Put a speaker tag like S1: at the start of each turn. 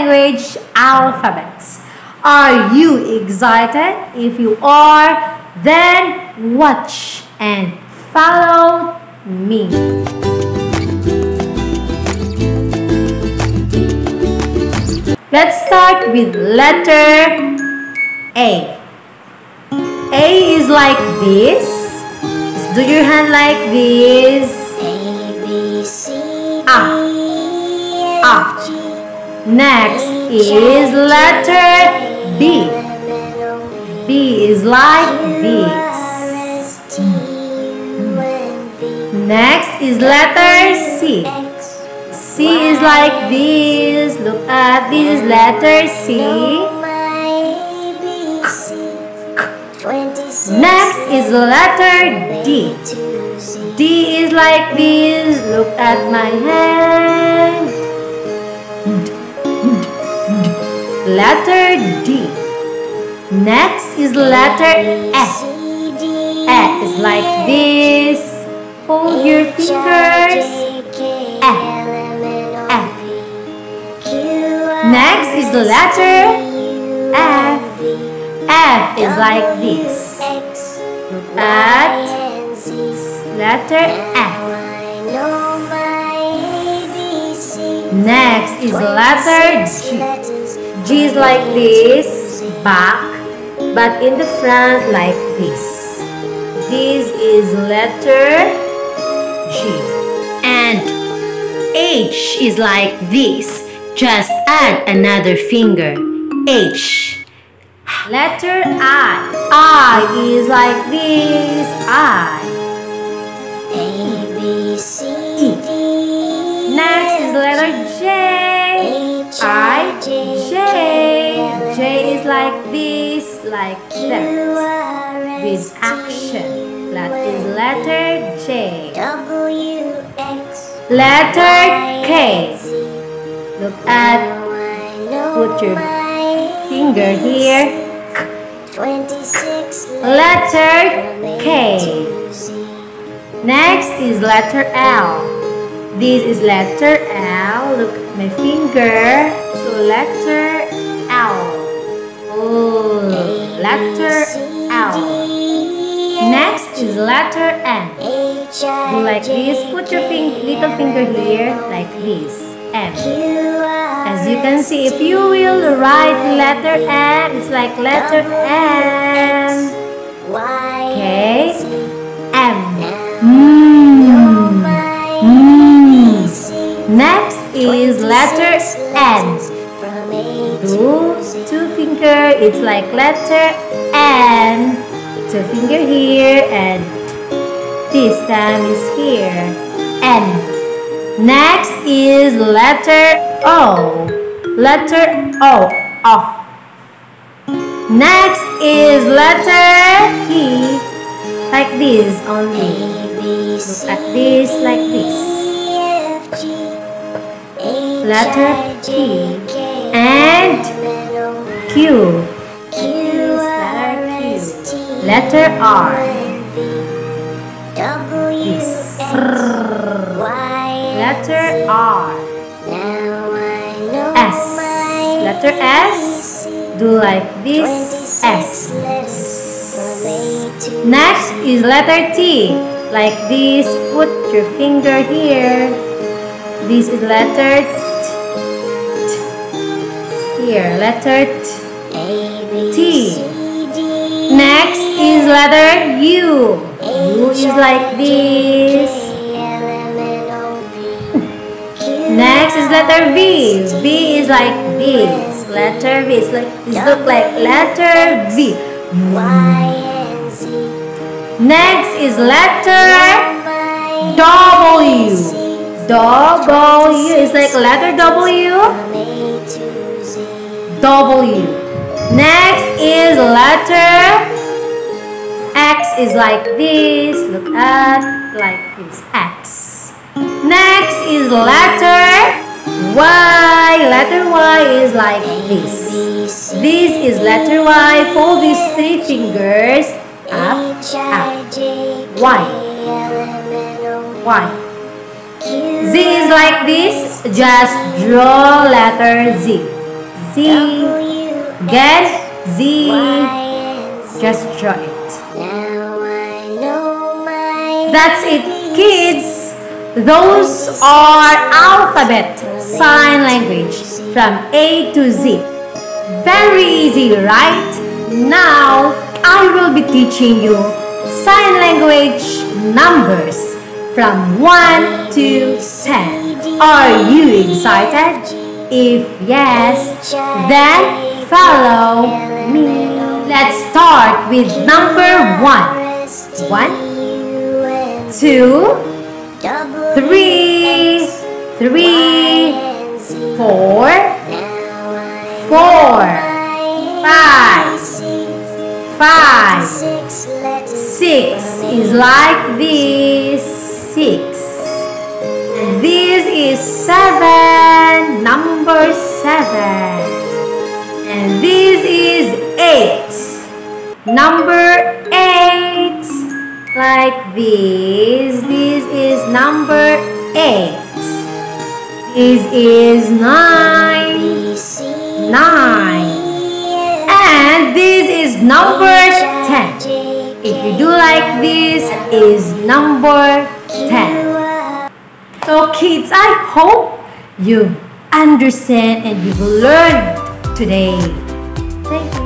S1: language alphabets. Are you excited? If you are, then watch and follow me. Let's start with letter A. A is like this. Do your hand like this.
S2: A, B, C, D,
S1: Ah.
S2: F, G.
S1: Next is letter B. B is like this. Next is letter C. C is like this. Look at this letter C. Next is letter D. D is like this. Look at my hand. Letter D. Next is letter F. F is like this. Hold your fingers. F. F. Next is the letter F. F is like this. Look at letter F. Next is letter G. G is like this, back, but in the front like this. This is letter G. And H is like this. Just add another finger. H. Letter I. I is like this. I.
S2: A, B, C,
S1: E.
S2: D.
S1: Next is letter J. I, J. J is like this, like that. With action. That is letter J.
S2: W, X.
S1: Letter K. Look at, put your finger here.
S2: 26.
S1: Letter K. Next is letter L. This is letter L. Look at my finger. So letter L. Oh, letter L. Next is letter N. Do like this. Put your little finger here, like this. N. As you can see, if you will write letter N, it's like letter N. Okay. M. Next is letter N. Do two finger, it's like letter N. Two finger here and this time is here. N. Next is letter O. Letter O. O. Next is letter P. Like this only. Look at this like this. Letter T and Q. Letter R. This. Letter R. S. Letter S. Do like this. S. Next is letter T. Like this. Put your finger here. This is letter T. Here, letter T. Next is letter U. U is like this. Next is letter V. V is like this. Letter V is like this. Look like letter V. Next is letter W. W is like letter W. W. Next is letter X is like this. Look at like this. X. Next is letter Y. Letter Y is like this. This is letter Y. Fold these three fingers up, up. Y. Y. Z is like this. Just draw letter Z. Z. Again, Z. Just draw it.
S2: Now I know my
S1: That's it, kids. Those are alphabet sign language from A to Z. Very easy, right? Now I will be teaching you sign language numbers from 1 to 10. Are you excited? If yes, then follow me. Let's start with number 1. 1, 2, 3, 4, 5. 6 is like this. 6. And this is 7. Number 7. And this is 8. Number 8. Like this. This is number 8. This is 9. 9. And this is number 10. If you do like this, is number 10. So kids, I hope you understand and you've learned today. Thank you.